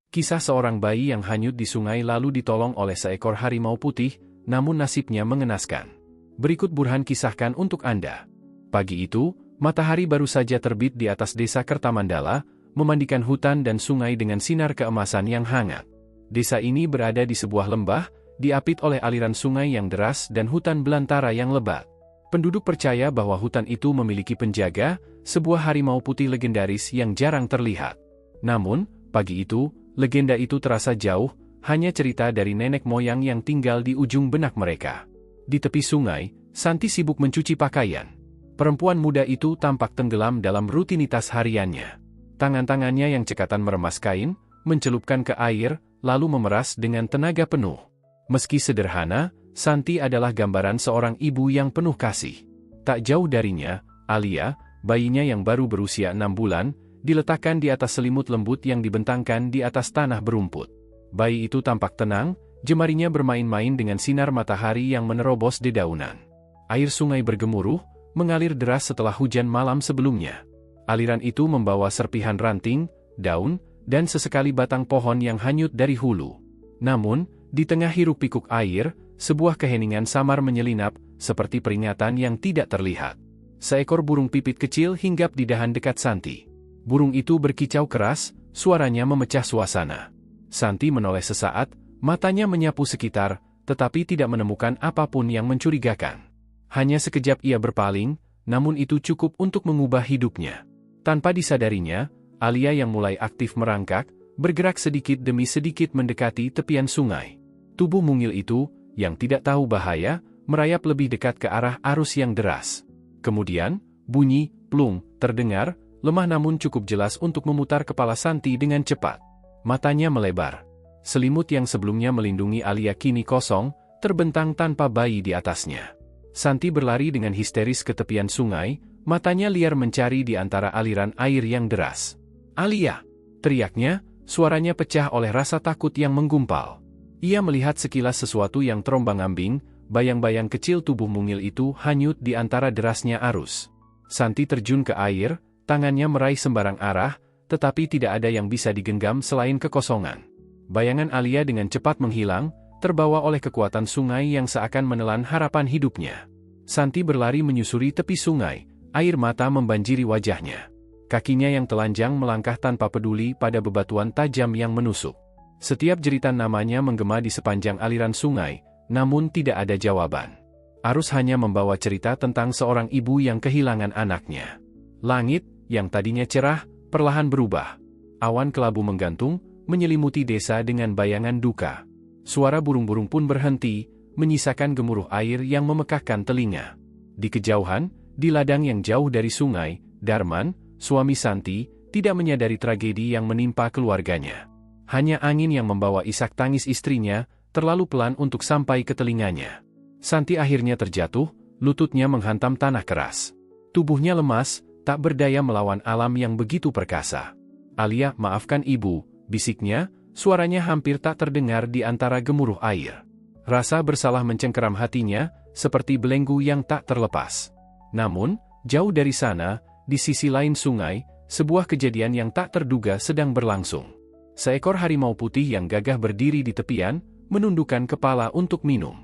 Kisah seorang bayi yang hanyut di sungai lalu ditolong oleh seekor harimau putih, namun nasibnya mengenaskan. Berikut Burhan kisahkan untuk Anda. Pagi itu, matahari baru saja terbit di atas desa Kertamandala, memandikan hutan dan sungai dengan sinar keemasan yang hangat. Desa ini berada di sebuah lembah, diapit oleh aliran sungai yang deras dan hutan belantara yang lebat. Penduduk percaya bahwa hutan itu memiliki penjaga, sebuah harimau putih legendaris yang jarang terlihat. Namun, pagi itu, legenda itu terasa jauh, hanya cerita dari nenek moyang yang tinggal di ujung benak mereka. Di tepi sungai, Santi sibuk mencuci pakaian. Perempuan muda itu tampak tenggelam dalam rutinitas hariannya. Tangan-tangannya yang cekatan meremas kain, mencelupkan ke air, lalu memeras dengan tenaga penuh. Meski sederhana, Santi adalah gambaran seorang ibu yang penuh kasih. Tak jauh darinya, Alia, bayinya yang baru berusia 6 bulan, diletakkan di atas selimut lembut yang dibentangkan di atas tanah berumput. Bayi itu tampak tenang, jemarinya bermain-main dengan sinar matahari yang menerobos dedaunan. Air sungai bergemuruh, mengalir deras setelah hujan malam sebelumnya. Aliran itu membawa serpihan ranting, daun, dan sesekali batang pohon yang hanyut dari hulu. Namun, di tengah hiruk-pikuk air, sebuah keheningan samar menyelinap, seperti peringatan yang tidak terlihat. Seekor burung pipit kecil hinggap di dahan dekat Santi. Burung itu berkicau keras, suaranya memecah suasana. Santi menoleh sesaat, matanya menyapu sekitar, tetapi tidak menemukan apapun yang mencurigakan. Hanya sekejap ia berpaling, namun itu cukup untuk mengubah hidupnya. Tanpa disadarinya, Alia yang mulai aktif merangkak, bergerak sedikit demi sedikit mendekati tepian sungai. Tubuh mungil itu, yang tidak tahu bahaya, merayap lebih dekat ke arah arus yang deras. Kemudian, bunyi plung terdengar, lemah namun cukup jelas untuk memutar kepala Santi dengan cepat. Matanya melebar. Selimut yang sebelumnya melindungi Alia kini kosong, terbentang tanpa bayi di atasnya. Santi berlari dengan histeris ke tepian sungai, matanya liar mencari di antara aliran air yang deras. "Alia!" teriaknya, suaranya pecah oleh rasa takut yang menggumpal. Ia melihat sekilas sesuatu yang terombang-ambing, bayang-bayang kecil tubuh mungil itu hanyut di antara derasnya arus. Santi terjun ke air, tangannya meraih sembarang arah, tetapi tidak ada yang bisa digenggam selain kekosongan. Bayangan Alia dengan cepat menghilang, terbawa oleh kekuatan sungai yang seakan menelan harapan hidupnya. Santi berlari menyusuri tepi sungai, air mata membanjiri wajahnya. Kakinya yang telanjang melangkah tanpa peduli pada bebatuan tajam yang menusuk. Setiap jeritan namanya menggema di sepanjang aliran sungai, namun tidak ada jawaban. Arus hanya membawa cerita tentang seorang ibu yang kehilangan anaknya. Langit, yang tadinya cerah, perlahan berubah. Awan kelabu menggantung, menyelimuti desa dengan bayangan duka. Suara burung-burung pun berhenti, menyisakan gemuruh air yang memekakkan telinga. Di kejauhan, di ladang yang jauh dari sungai, Darman, suami Santi, tidak menyadari tragedi yang menimpa keluarganya. Hanya angin yang membawa isak tangis istrinya, terlalu pelan untuk sampai ke telinganya. Santi akhirnya terjatuh, lututnya menghantam tanah keras. Tubuhnya lemas, tak berdaya melawan alam yang begitu perkasa. "Alia, maafkan ibu," bisiknya, suaranya hampir tak terdengar di antara gemuruh air. Rasa bersalah mencengkeram hatinya, seperti belenggu yang tak terlepas. Namun, jauh dari sana, di sisi lain sungai, sebuah kejadian yang tak terduga sedang berlangsung. Seekor harimau putih yang gagah berdiri di tepian, menundukkan kepala untuk minum.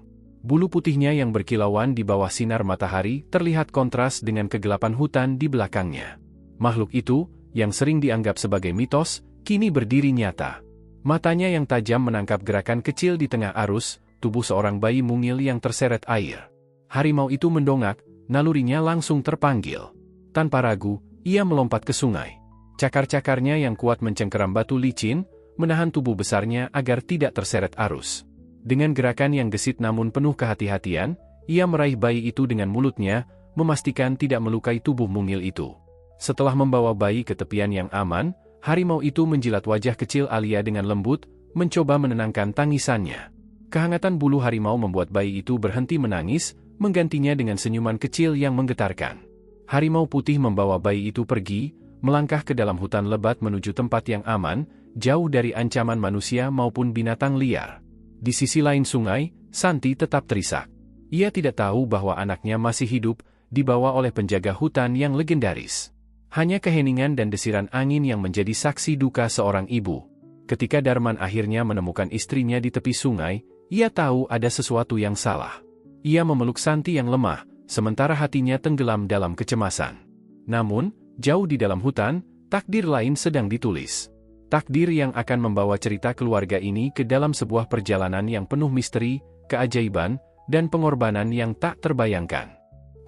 Bulu putihnya yang berkilauan di bawah sinar matahari terlihat kontras dengan kegelapan hutan di belakangnya. Makhluk itu, yang sering dianggap sebagai mitos, kini berdiri nyata. Matanya yang tajam menangkap gerakan kecil di tengah arus, tubuh seorang bayi mungil yang terseret air. Harimau itu mendongak, nalurinya langsung terpanggil. Tanpa ragu, ia melompat ke sungai. Cakar-cakarnya yang kuat mencengkeram batu licin, menahan tubuh besarnya agar tidak terseret arus. Dengan gerakan yang gesit namun penuh kehati-hatian, ia meraih bayi itu dengan mulutnya, memastikan tidak melukai tubuh mungil itu. Setelah membawa bayi ke tepian yang aman, harimau itu menjilat wajah kecil Alia dengan lembut, mencoba menenangkan tangisannya. Kehangatan bulu harimau membuat bayi itu berhenti menangis, menggantinya dengan senyuman kecil yang menggetarkan. Harimau putih membawa bayi itu pergi, melangkah ke dalam hutan lebat menuju tempat yang aman, jauh dari ancaman manusia maupun binatang liar. Di sisi lain sungai, Santi tetap terisak. Ia tidak tahu bahwa anaknya masih hidup, dibawa oleh penjaga hutan yang legendaris. Hanya keheningan dan desiran angin yang menjadi saksi duka seorang ibu. Ketika Darman akhirnya menemukan istrinya di tepi sungai, ia tahu ada sesuatu yang salah. Ia memeluk Santi yang lemah, sementara hatinya tenggelam dalam kecemasan. Namun, jauh di dalam hutan, takdir lain sedang ditulis. Takdir yang akan membawa cerita keluarga ini ke dalam sebuah perjalanan yang penuh misteri, keajaiban, dan pengorbanan yang tak terbayangkan.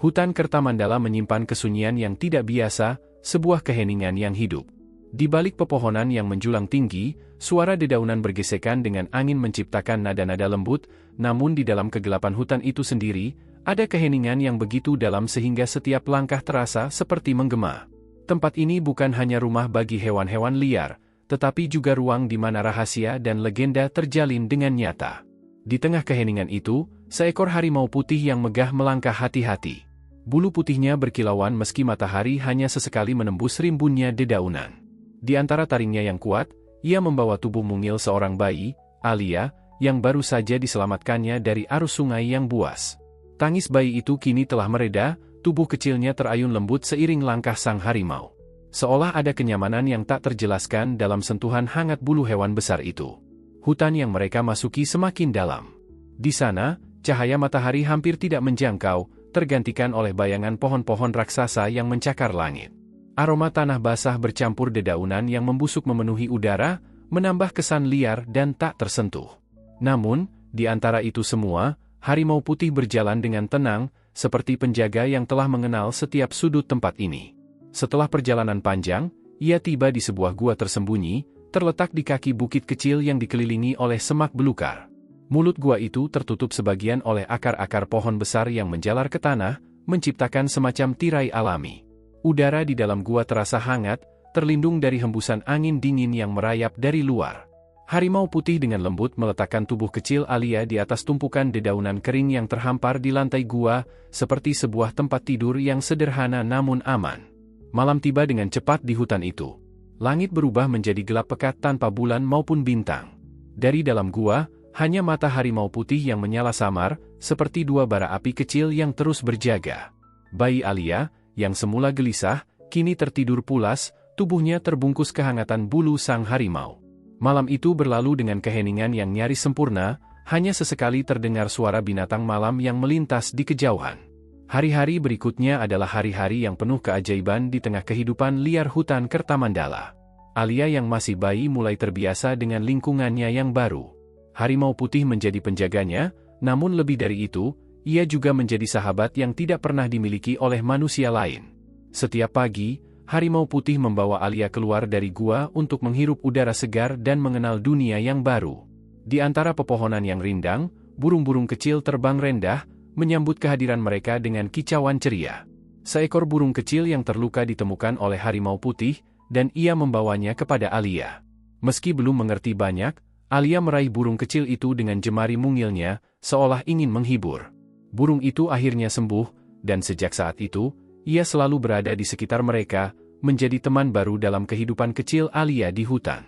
Hutan Kertamandala menyimpan kesunyian yang tidak biasa, sebuah keheningan yang hidup. Di balik pepohonan yang menjulang tinggi, suara dedaunan bergesekan dengan angin menciptakan nada-nada lembut, namun di dalam kegelapan hutan itu sendiri, ada keheningan yang begitu dalam sehingga setiap langkah terasa seperti menggema. Tempat ini bukan hanya rumah bagi hewan-hewan liar, tetapi juga ruang di mana rahasia dan legenda terjalin dengan nyata. Di tengah keheningan itu, seekor harimau putih yang megah melangkah hati-hati. Bulu putihnya berkilauan meski matahari hanya sesekali menembus rimbunnya dedaunan. Di antara taringnya yang kuat, ia membawa tubuh mungil seorang bayi, Alia, yang baru saja diselamatkannya dari arus sungai yang buas. Tangis bayi itu kini telah mereda, tubuh kecilnya terayun lembut seiring langkah sang harimau. Seolah ada kenyamanan yang tak terjelaskan dalam sentuhan hangat bulu hewan besar itu. Hutan yang mereka masuki semakin dalam. Di sana, cahaya matahari hampir tidak menjangkau, tergantikan oleh bayangan pohon-pohon raksasa yang mencakar langit. Aroma tanah basah bercampur dedaunan yang membusuk memenuhi udara, menambah kesan liar dan tak tersentuh. Namun, di antara itu semua, harimau putih berjalan dengan tenang, seperti penjaga yang telah mengenal setiap sudut tempat ini. Setelah perjalanan panjang, ia tiba di sebuah gua tersembunyi, terletak di kaki bukit kecil yang dikelilingi oleh semak belukar. Mulut gua itu tertutup sebagian oleh akar-akar pohon besar yang menjalar ke tanah, menciptakan semacam tirai alami. Udara di dalam gua terasa hangat, terlindung dari hembusan angin dingin yang merayap dari luar. Harimau putih dengan lembut meletakkan tubuh kecil Alia di atas tumpukan dedaunan kering yang terhampar di lantai gua, seperti sebuah tempat tidur yang sederhana namun aman. Malam tiba dengan cepat di hutan itu. Langit berubah menjadi gelap pekat tanpa bulan maupun bintang. Dari dalam gua, hanya mata harimau putih yang menyala samar, seperti dua bara api kecil yang terus berjaga. Bayi Alia, yang semula gelisah, kini tertidur pulas, tubuhnya terbungkus kehangatan bulu sang harimau. Malam itu berlalu dengan keheningan yang nyaris sempurna, hanya sesekali terdengar suara binatang malam yang melintas di kejauhan. Hari-hari berikutnya adalah hari-hari yang penuh keajaiban di tengah kehidupan liar hutan Kertamandala. Alia yang masih bayi mulai terbiasa dengan lingkungannya yang baru. Harimau putih menjadi penjaganya, namun lebih dari itu, ia juga menjadi sahabat yang tidak pernah dimiliki oleh manusia lain. Setiap pagi, harimau putih membawa Alia keluar dari gua untuk menghirup udara segar dan mengenal dunia yang baru. Di antara pepohonan yang rindang, burung-burung kecil terbang rendah, menyambut kehadiran mereka dengan kicauan ceria. Seekor burung kecil yang terluka ditemukan oleh harimau putih, dan ia membawanya kepada Alia. Meski belum mengerti banyak, Alia meraih burung kecil itu dengan jemari mungilnya, seolah ingin menghibur. Burung itu akhirnya sembuh, dan sejak saat itu, ia selalu berada di sekitar mereka, menjadi teman baru dalam kehidupan kecil Alia di hutan.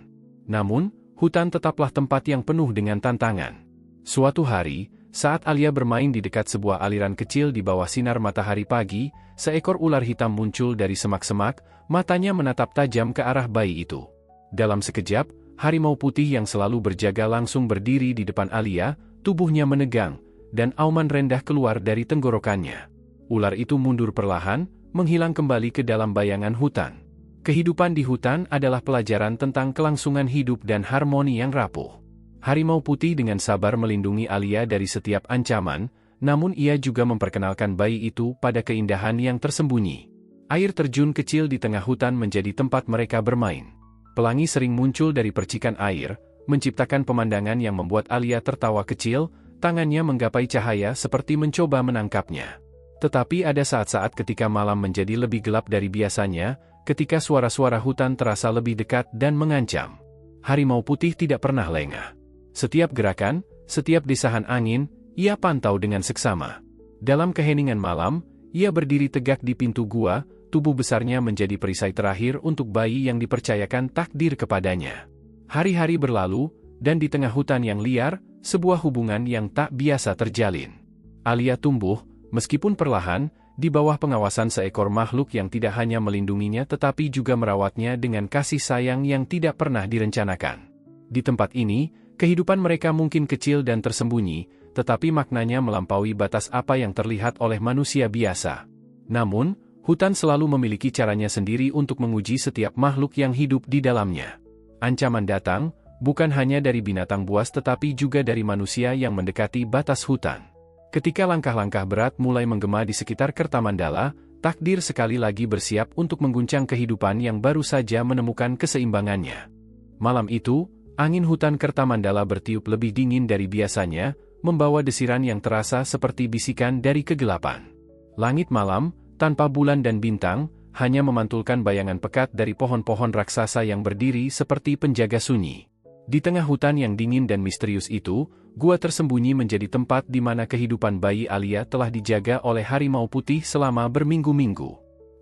Namun, hutan tetaplah tempat yang penuh dengan tantangan. Suatu hari, saat Alia bermain di dekat sebuah aliran kecil di bawah sinar matahari pagi, seekor ular hitam muncul dari semak-semak, matanya menatap tajam ke arah bayi itu. Dalam sekejap, harimau putih yang selalu berjaga langsung berdiri di depan Alia, tubuhnya menegang, dan auman rendah keluar dari tenggorokannya. Ular itu mundur perlahan, menghilang kembali ke dalam bayangan hutan. Kehidupan di hutan adalah pelajaran tentang kelangsungan hidup dan harmoni yang rapuh. Harimau putih dengan sabar melindungi Alia dari setiap ancaman, namun ia juga memperkenalkan bayi itu pada keindahan yang tersembunyi. Air terjun kecil di tengah hutan menjadi tempat mereka bermain. Pelangi sering muncul dari percikan air, menciptakan pemandangan yang membuat Alia tertawa kecil, tangannya menggapai cahaya seperti mencoba menangkapnya. Tetapi ada saat-saat ketika malam menjadi lebih gelap dari biasanya, ketika suara-suara hutan terasa lebih dekat dan mengancam. Harimau putih tidak pernah lengah. Setiap gerakan, setiap desahan angin, ia pantau dengan seksama. Dalam keheningan malam, ia berdiri tegak di pintu gua, tubuh besarnya menjadi perisai terakhir untuk bayi yang dipercayakan takdir kepadanya. Hari-hari berlalu, dan di tengah hutan yang liar, sebuah hubungan yang tak biasa terjalin. Alia tumbuh, meskipun perlahan, di bawah pengawasan seekor makhluk yang tidak hanya melindunginya tetapi juga merawatnya dengan kasih sayang yang tidak pernah direncanakan. Di tempat ini, kehidupan mereka mungkin kecil dan tersembunyi, tetapi maknanya melampaui batas apa yang terlihat oleh manusia biasa. Namun, hutan selalu memiliki caranya sendiri untuk menguji setiap makhluk yang hidup di dalamnya. Ancaman datang, bukan hanya dari binatang buas tetapi juga dari manusia yang mendekati batas hutan. Ketika langkah-langkah berat mulai menggema di sekitar Kertamandala, takdir sekali lagi bersiap untuk mengguncang kehidupan yang baru saja menemukan keseimbangannya. Malam itu, angin hutan Kertamandala bertiup lebih dingin dari biasanya, membawa desiran yang terasa seperti bisikan dari kegelapan. Langit malam, tanpa bulan dan bintang, hanya memantulkan bayangan pekat dari pohon-pohon raksasa yang berdiri seperti penjaga sunyi. Di tengah hutan yang dingin dan misterius itu, gua tersembunyi menjadi tempat di mana kehidupan bayi Alia telah dijaga oleh harimau putih selama berminggu-minggu.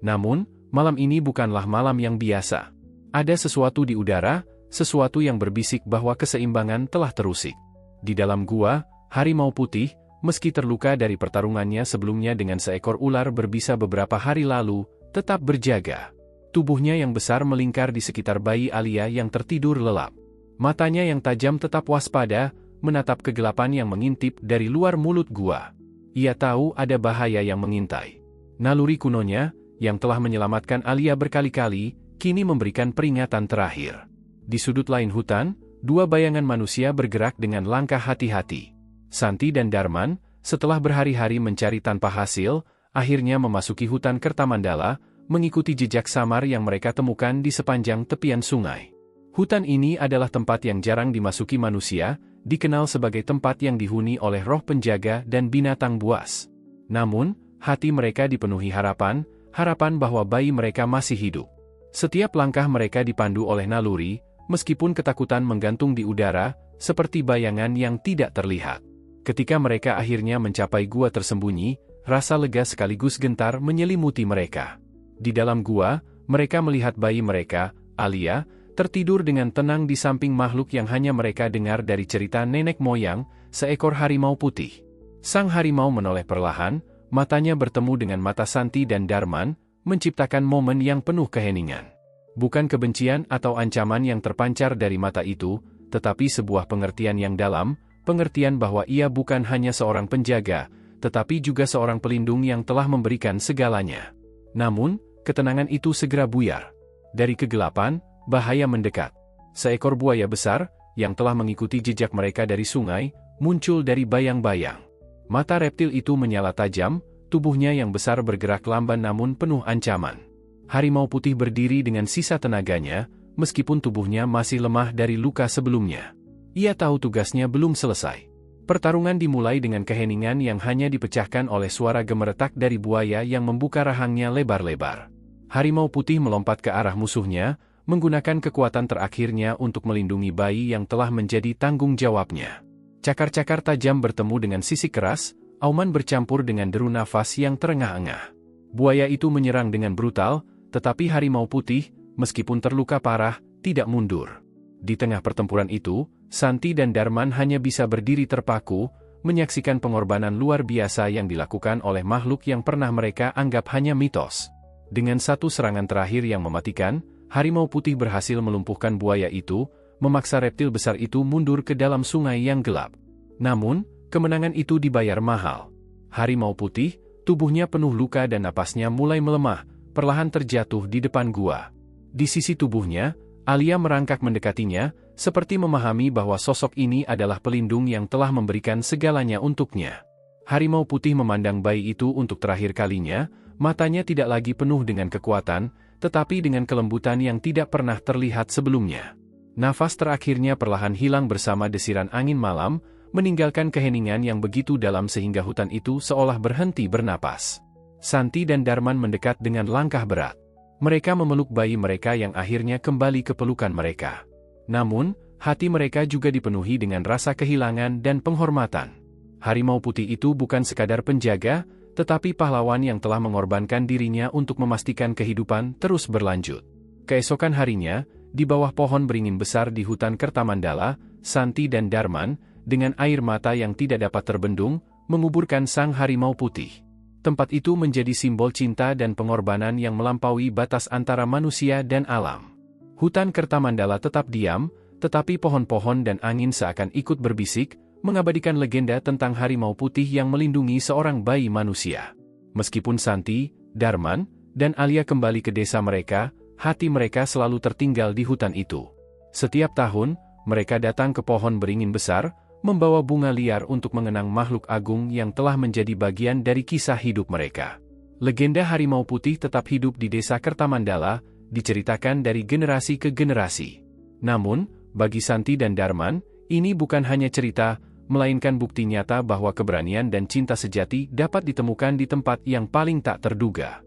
Namun, malam ini bukanlah malam yang biasa. Ada sesuatu di udara, sesuatu yang berbisik bahwa keseimbangan telah terusik. Di dalam gua, harimau putih, meski terluka dari pertarungannya sebelumnya dengan seekor ular berbisa beberapa hari lalu, tetap berjaga. Tubuhnya yang besar melingkar di sekitar bayi Alia yang tertidur lelap. Matanya yang tajam tetap waspada, menatap kegelapan yang mengintip dari luar mulut gua. Ia tahu ada bahaya yang mengintai. Naluri kunonya, yang telah menyelamatkan Alia berkali-kali, kini memberikan peringatan terakhir. Di sudut lain hutan, dua bayangan manusia bergerak dengan langkah hati-hati. Santi dan Darman, setelah berhari-hari mencari tanpa hasil, akhirnya memasuki hutan Kertamandala, mengikuti jejak samar yang mereka temukan di sepanjang tepian sungai. Hutan ini adalah tempat yang jarang dimasuki manusia, dikenal sebagai tempat yang dihuni oleh roh penjaga dan binatang buas. Namun, hati mereka dipenuhi harapan bahwa bayi mereka masih hidup. Setiap langkah mereka dipandu oleh naluri, meskipun ketakutan menggantung di udara, seperti bayangan yang tidak terlihat. Ketika mereka akhirnya mencapai gua tersembunyi, rasa lega sekaligus gentar menyelimuti mereka. Di dalam gua, mereka melihat bayi mereka, Alia, tertidur dengan tenang di samping makhluk yang hanya mereka dengar dari cerita nenek moyang, seekor harimau putih. Sang harimau menoleh perlahan, matanya bertemu dengan mata Santi dan Darman, menciptakan momen yang penuh keheningan. Bukan kebencian atau ancaman yang terpancar dari mata itu, tetapi sebuah pengertian yang dalam, pengertian bahwa ia bukan hanya seorang penjaga, tetapi juga seorang pelindung yang telah memberikan segalanya. Namun, ketenangan itu segera buyar. Dari kegelapan, bahaya mendekat. Seekor buaya besar, yang telah mengikuti jejak mereka dari sungai, muncul dari bayang-bayang. Mata reptil itu menyala tajam, tubuhnya yang besar bergerak lamban namun penuh ancaman. Harimau putih berdiri dengan sisa tenaganya, meskipun tubuhnya masih lemah dari luka sebelumnya. Ia tahu tugasnya belum selesai. Pertarungan dimulai dengan keheningan yang hanya dipecahkan oleh suara gemeretak dari buaya yang membuka rahangnya lebar-lebar. Harimau putih melompat ke arah musuhnya, menggunakan kekuatan terakhirnya untuk melindungi bayi yang telah menjadi tanggung jawabnya. Cakar-cakar tajam bertemu dengan sisik keras, auman bercampur dengan deru nafas yang terengah-engah. Buaya itu menyerang dengan brutal, tetapi harimau putih, meskipun terluka parah, tidak mundur. Di tengah pertempuran itu, Santi dan Darman hanya bisa berdiri terpaku, menyaksikan pengorbanan luar biasa yang dilakukan oleh makhluk yang pernah mereka anggap hanya mitos. Dengan satu serangan terakhir yang mematikan, harimau putih berhasil melumpuhkan buaya itu, memaksa reptil besar itu mundur ke dalam sungai yang gelap. Namun, kemenangan itu dibayar mahal. Harimau putih, tubuhnya penuh luka dan napasnya mulai melemah, perlahan terjatuh di depan gua. Di sisi tubuhnya, Alia merangkak mendekatinya, seperti memahami bahwa sosok ini adalah pelindung yang telah memberikan segalanya untuknya. Harimau putih memandang bayi itu untuk terakhir kalinya, matanya tidak lagi penuh dengan kekuatan, tetapi dengan kelembutan yang tidak pernah terlihat sebelumnya. Nafas terakhirnya perlahan hilang bersama desiran angin malam, meninggalkan keheningan yang begitu dalam sehingga hutan itu seolah berhenti bernapas. Santi dan Darman mendekat dengan langkah berat. Mereka memeluk bayi mereka yang akhirnya kembali ke pelukan mereka. Namun, hati mereka juga dipenuhi dengan rasa kehilangan dan penghormatan. Harimau putih itu bukan sekadar penjaga, tetapi pahlawan yang telah mengorbankan dirinya untuk memastikan kehidupan terus berlanjut. Keesokan harinya, di bawah pohon beringin besar di hutan Kertamandala, Santi dan Darman, dengan air mata yang tidak dapat terbendung, menguburkan sang harimau putih. Tempat itu menjadi simbol cinta dan pengorbanan yang melampaui batas antara manusia dan alam. Hutan Kertamandala tetap diam, tetapi pohon-pohon dan angin seakan ikut berbisik, mengabadikan legenda tentang harimau putih yang melindungi seorang bayi manusia. Meskipun Santi, Darman, dan Alia kembali ke desa mereka, hati mereka selalu tertinggal di hutan itu. Setiap tahun, mereka datang ke pohon beringin besar, membawa bunga liar untuk mengenang makhluk agung yang telah menjadi bagian dari kisah hidup mereka. Legenda harimau putih tetap hidup di desa Kertamandala, diceritakan dari generasi ke generasi. Namun, bagi Santi dan Darman, ini bukan hanya cerita, melainkan bukti nyata bahwa keberanian dan cinta sejati dapat ditemukan di tempat yang paling tak terduga.